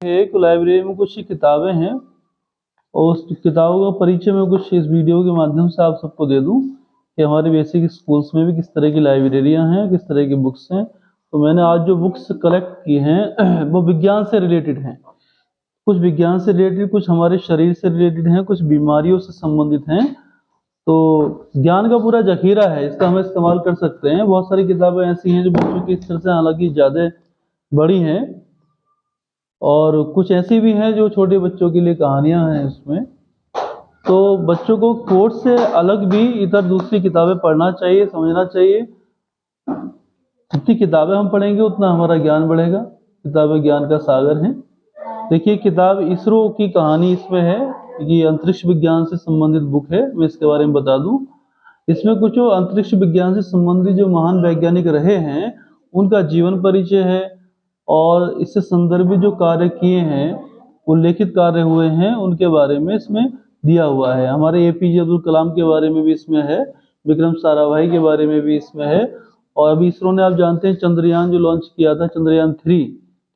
एक लाइब्रेरी में कुछ किताबें हैं और उस किताबों का परिचय मैं कुछ इस वीडियो के माध्यम से आप सबको दे दूं कि हमारे बेसिक स्कूल्स में भी किस तरह की लाइब्रेरियां हैं, किस तरह की बुक्स हैं। तो मैंने आज जो बुक्स कलेक्ट की हैं वो विज्ञान से रिलेटेड हैं। कुछ विज्ञान से रिलेटेड, कुछ हमारे शरीर से रिलेटेड हैं, कुछ बीमारियों से संबंधित हैं। तो ज्ञान का पूरा जखीरा है, इसका हम इस्तेमाल कर सकते हैं। बहुत सारी किताबें ऐसी हैं जो बच्चों की स्तर से हालांकि ज़्यादा बड़ी हैं और कुछ ऐसी भी हैं जो छोटे बच्चों के लिए कहानियां हैं इसमें। तो बच्चों को कोर्स से अलग भी इधर दूसरी किताबें पढ़ना चाहिए, समझना चाहिए। जितनी किताबें हम पढ़ेंगे उतना हमारा ज्ञान बढ़ेगा। किताबें ज्ञान का सागर हैं। देखिए, किताब इसरो की कहानी इसमें है। ये अंतरिक्ष विज्ञान से संबंधित बुक है। मैं इसके बारे में बता दूं, इसमें कुछ अंतरिक्ष विज्ञान से संबंधित जो महान वैज्ञानिक रहे हैं उनका जीवन परिचय है और इससे संदर्भित जो कार्य किए हैं, उल्लेखित कार्य हुए हैं, उनके बारे में इसमें दिया हुआ है। हमारे एपीजे अब्दुल कलाम के बारे में भी इसमें है, विक्रम साराभाई के बारे में भी इसमें है। और अभी इसरो ने, आप जानते हैं, चंद्रयान जो लॉन्च किया था, चंद्रयान 3,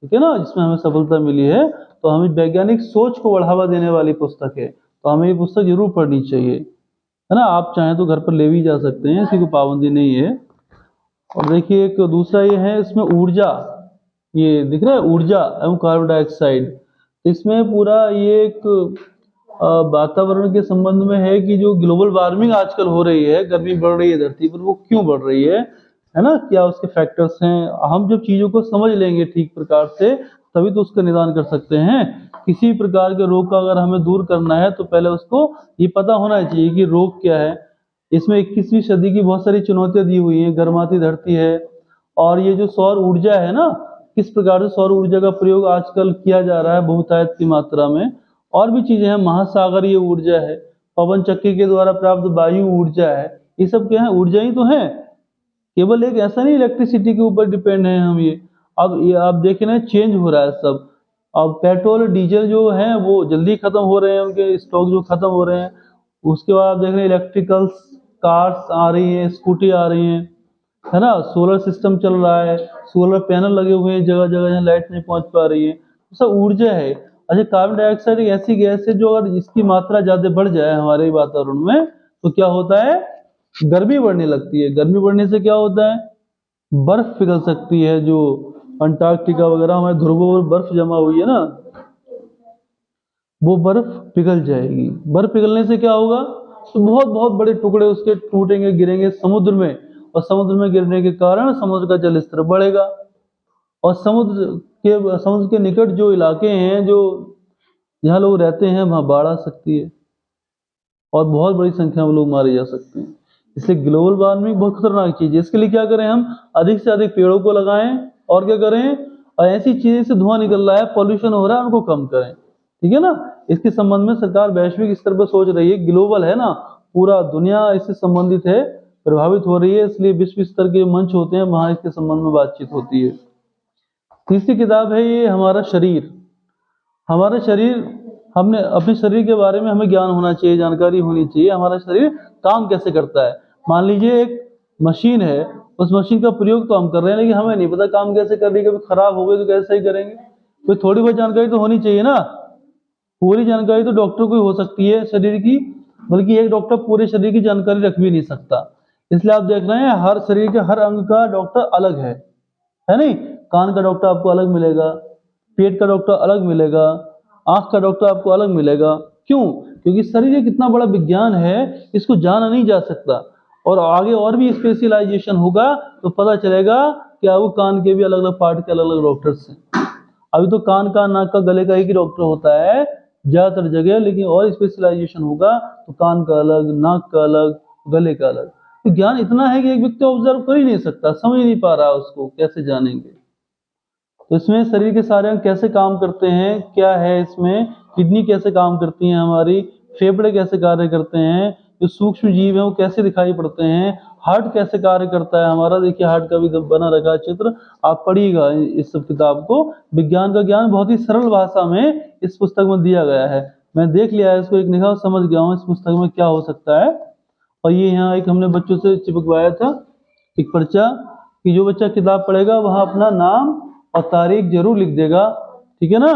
ठीक है ना, जिसमें हमें सफलता मिली है। तो हमें वैज्ञानिक सोच को बढ़ावा देने वाली पुस्तक है, तो हमें ये पुस्तक जरूर पढ़नी चाहिए, है ना। आप चाहें तो घर पर ले भी जा सकते हैं, इसकी कोई पाबंदी नहीं है। और देखिए, एक दूसरा ये है, इसमें ऊर्जा, ये दिख रहा है, ऊर्जा एवं कार्बन डाइऑक्साइड। इसमें पूरा ये एक वातावरण के संबंध में है कि जो ग्लोबल वार्मिंग आजकल हो रही है, गर्मी बढ़ रही है धरती पर, वो क्यों बढ़ रही है ना, क्या उसके फैक्टर्स हैं। हम जब चीजों को समझ लेंगे ठीक प्रकार से तभी तो उसका निदान कर सकते हैं। किसी प्रकार के रोग का अगर हमें दूर करना है तो पहले उसको ये पता होना चाहिए कि रोग क्या है। इसमें 21वीं सदी की बहुत सारी चुनौतियां दी हुई हैं। गर्माती धरती है, और ये जो सौर ऊर्जा है ना, किस प्रकार से सौर ऊर्जा का प्रयोग आजकल किया जा रहा है बहुतायत की मात्रा में। और भी चीजें हैं, महासागरीय ऊर्जा है, पवन चक्की के द्वारा प्राप्त वायु ऊर्जा है। ये सब क्या है, ऊर्जा ही तो है। केवल एक ऐसा नहीं इलेक्ट्रिसिटी के ऊपर डिपेंड है हम। ये आप देखें ना, चेंज हो रहा है सब। अब पेट्रोल डीजल जो है वो जल्दी खत्म हो रहे हैं, उनके स्टॉक जो खत्म हो रहे हैं। उसके बाद आप देख रहे हैं इलेक्ट्रिकल कार्स आ रही हैं, स्कूटी आ रही हैं, है ना। सोलर सिस्टम चल रहा है, सोलर पैनल लगे हुए हैं जगह जगह जहाँ लाइट नहीं पहुंच पा रही है, तो सब ऊर्जा है। अच्छा, कार्बन डाइऑक्साइड एक ऐसी गैस है जो अगर इसकी मात्रा ज्यादा बढ़ जाए हमारे वातावरण में तो क्या होता है, गर्मी बढ़ने लगती है। गर्मी बढ़ने से क्या होता है, बर्फ पिघल सकती है। जो अंटार्कटिका वगैरह हमारे ध्रुवों पर बर्फ जमा हुई है ना, वो बर्फ पिघल जाएगी। बर्फ पिघलने से क्या होगा, तो बहुत बहुत बड़े टुकड़े उसके टूटेंगे, गिरेंगे समुद्र में, और समुद्र में गिरने के कारण समुद्र का जल स्तर बढ़ेगा। और समुद्र के निकट जो इलाके हैं, जो जहाँ लोग रहते हैं, वहाँ बाढ़ आ सकती है और बहुत बड़ी संख्या में लोग मारे जा सकते हैं। इसलिए ग्लोबल वार्मिंग बहुत खतरनाक चीज है। इसके लिए क्या करें, हम अधिक से अधिक पेड़ों को लगाएं, और क्या करें, और ऐसी चीजें से धुआं निकल रहा है, पॉल्यूशन हो रहा है, उनको कम करें, ठीक है ना। इसके संबंध में सरकार वैश्विक स्तर पर सोच रही है। ग्लोबल है ना, पूरा दुनिया इससे संबंधित है, प्रभावित हो रही है, इसलिए विश्व स्तर के मंच होते हैं, वहां इसके संबंध में बातचीत होती है। तीसरी किताब है ये, हमारा शरीर। हमारा शरीर, हमने अपने शरीर के बारे में हमें ज्ञान होना चाहिए, जानकारी होनी चाहिए। हमारा शरीर काम कैसे करता है। मान लीजिए एक मशीन है, उस मशीन का प्रयोग तो हम कर रहे हैं, लेकिन हमें नहीं पता काम कैसे कर रही है। कभी खराब हो गई तो कैसे ही करेंगे। कोई थोड़ी बहुत जानकारी तो होनी चाहिए ना। पूरी जानकारी तो डॉक्टर को ही हो सकती है शरीर की, बल्कि एक डॉक्टर पूरे शरीर की जानकारी रख भी नहीं सकता। इसलिए आप देख रहे हैं, हर शरीर के हर अंग का डॉक्टर अलग है नहीं। कान का डॉक्टर आपको अलग मिलेगा, पेट का डॉक्टर अलग मिलेगा, आंख का डॉक्टर आपको अलग मिलेगा। क्यों? क्योंकि शरीर एक इतना बड़ा विज्ञान है, इसको जाना नहीं जा सकता। और आगे और भी स्पेशलाइजेशन होगा तो पता चलेगा कि आपको कान के भी अलग अलग पार्ट के अलग अलग डॉक्टर्स हैं। अभी तो कान का, नाक का, गले का एक ही डॉक्टर होता है ज्यादातर जगह, लेकिन और स्पेशलाइजेशन होगा तो कान का अलग, नाक का अलग, गले का अलग। तो ज्ञान इतना है कि एक व्यक्ति ऑब्जर्व कर ही नहीं सकता, समझ नहीं पा रहा, उसको कैसे जानेंगे। तो इसमें शरीर के सारे अंग कैसे काम करते हैं, क्या है इसमें, किडनी कैसे काम करती हैं हमारी, फेफड़े कैसे कार्य करते हैं, जो सूक्ष्म जीव हैं वो कैसे दिखाई पड़ते हैं, हार्ट कैसे कार्य करता है हमारा। देखिए, हार्ट का भी बना रखा है चित्र, आप पढ़िएगा इस सब किताब को। विज्ञान का ज्ञान बहुत ही सरल भाषा में इस पुस्तक में दिया गया है। मैं देख लिया है इसको, एक निगाह समझ गया हूँ इस पुस्तक में क्या हो सकता है। और ये यहाँ एक हमने बच्चों से चिपकवाया था एक पर्चा, कि जो बच्चा किताब पढ़ेगा वह अपना नाम और तारीख जरूर लिख देगा, ठीक है ना।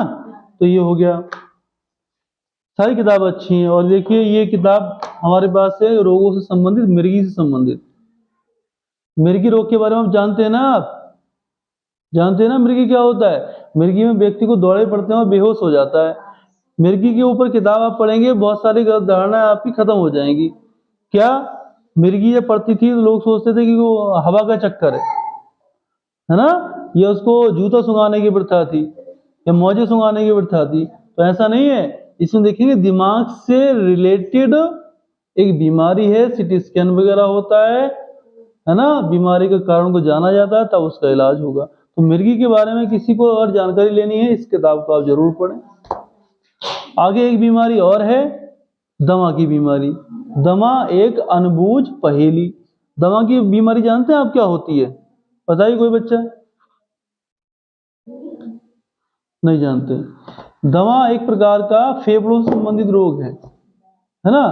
तो ये हो गया, सारी किताब अच्छी हैं। और देखिए ये किताब हमारे पास है रोगों से संबंधित, मिर्गी से संबंधित। मिर्गी रोग के बारे में आप जानते हैं ना, आप जानते हैं ना मिर्गी क्या होता है। मिर्गी में व्यक्ति को दौरे पड़ते हैं और बेहोश हो जाता है। मिर्गी के ऊपर किताब आप पढ़ेंगे, बहुत सारी गलत धारणाएं आपकी खत्म हो जाएंगी। क्या, मिर्गी जब पड़ती थी तो लोग सोचते थे कि वो हवा का चक्कर है ना, या उसको जूता सुंघाने की प्रथा थी या मोजे सुंघाने की प्रथा थी। तो ऐसा नहीं है, इसमें देखेंगे दिमाग से रिलेटेड एक बीमारी है, सीटी स्कैन वगैरह होता है ना, बीमारी के कारण को जाना जाता है, तब उसका इलाज होगा। तो मिर्गी के बारे में किसी को अगर जानकारी लेनी है, इस किताब को आप जरूर पढ़ें। आगे एक बीमारी और है, दमा की बीमारी। दमा एक अनबूझ पहेली। दमा की बीमारी जानते हैं आप क्या होती है, बताइए कोई बच्चा, नहीं जानते। दमा एक प्रकार का फेफड़ों से संबंधित रोग है ना,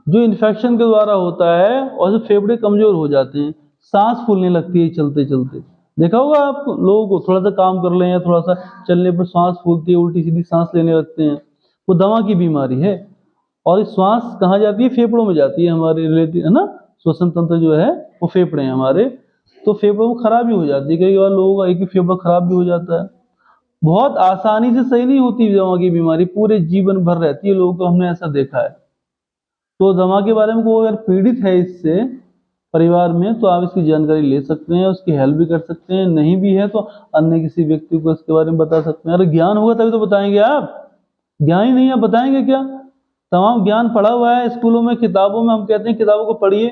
जो इन्फेक्शन के द्वारा होता है और फेफड़े कमजोर हो जाते हैं, सांस फूलने लगती है चलते चलते। देखा होगा आप लोगों को, थोड़ा सा काम कर लें या थोड़ा सा चलने पर सांस फूलती है, उल्टी सीधी सांस लेने लगते हैं, वो दमा की बीमारी है। और इस श्वास कहाँ जाती है, फेफड़ों में जाती है, हमारे रिलेटिव है ना, श्वसन तंत्र जो है वो फेफड़े हैं हमारे। तो फेफड़ों में खराबी हो जाती है, कई बार लोगों का एक ही फेफड़ा खराब भी हो जाता है। बहुत आसानी से सही नहीं होती दमा की बीमारी, पूरे जीवन भर रहती है लोगों को, हमने ऐसा देखा है। तो दमा के बारे में कोई अगर पीड़ित है इससे परिवार में, तो आप इसकी जानकारी ले सकते हैं, उसकी हेल्प भी कर सकते हैं। नहीं भी है तो अन्य किसी व्यक्ति को इसके बारे में बता सकते हैं। अरे ज्ञान होगा तभी तो बताएंगे आप, ज्ञान ही नहीं है बताएंगे क्या। तमाम ज्ञान पढ़ा हुआ है स्कूलों में, किताबों में, हम कहते हैं किताबों को पढ़िए,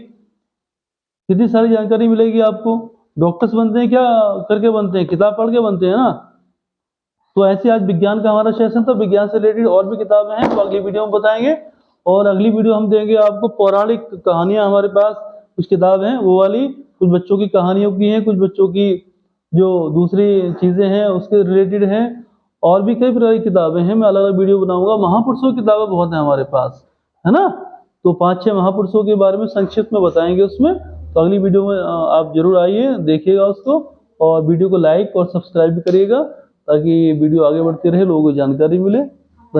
कितनी सारी जानकारी मिलेगी आपको। डॉक्टर्स बनते हैं क्या करके बनते हैं, किताब पढ़ के बनते हैं ना। तो ऐसे आज विज्ञान का हमारा सेशन था, विज्ञान से रिलेटेड और भी किताबें हैं, तो अगली वीडियो में बताएंगे। और अगली वीडियो हम देंगे आपको पौराणिक कहानियां, हमारे पास कुछ किताब हैं वो वाली, कुछ बच्चों की कहानियों की हैं, कुछ बच्चों की जो दूसरी चीजें हैं उसके रिलेटेड हैं, और भी कई प्रकार की किताबें हैं। मैं अलग अलग वीडियो बनाऊंगा। महापुरुषों की किताबें बहुत हैं हमारे पास, है ना, तो 5-6 महापुरुषों के बारे में संक्षिप्त में बताएंगे उसमें। तो अगली वीडियो में आप जरूर आइए, देखिएगा उसको, और वीडियो को लाइक और सब्सक्राइब भी करिएगा, ताकि वीडियो आगे बढ़ती रहे, लोगों को जानकारी मिले।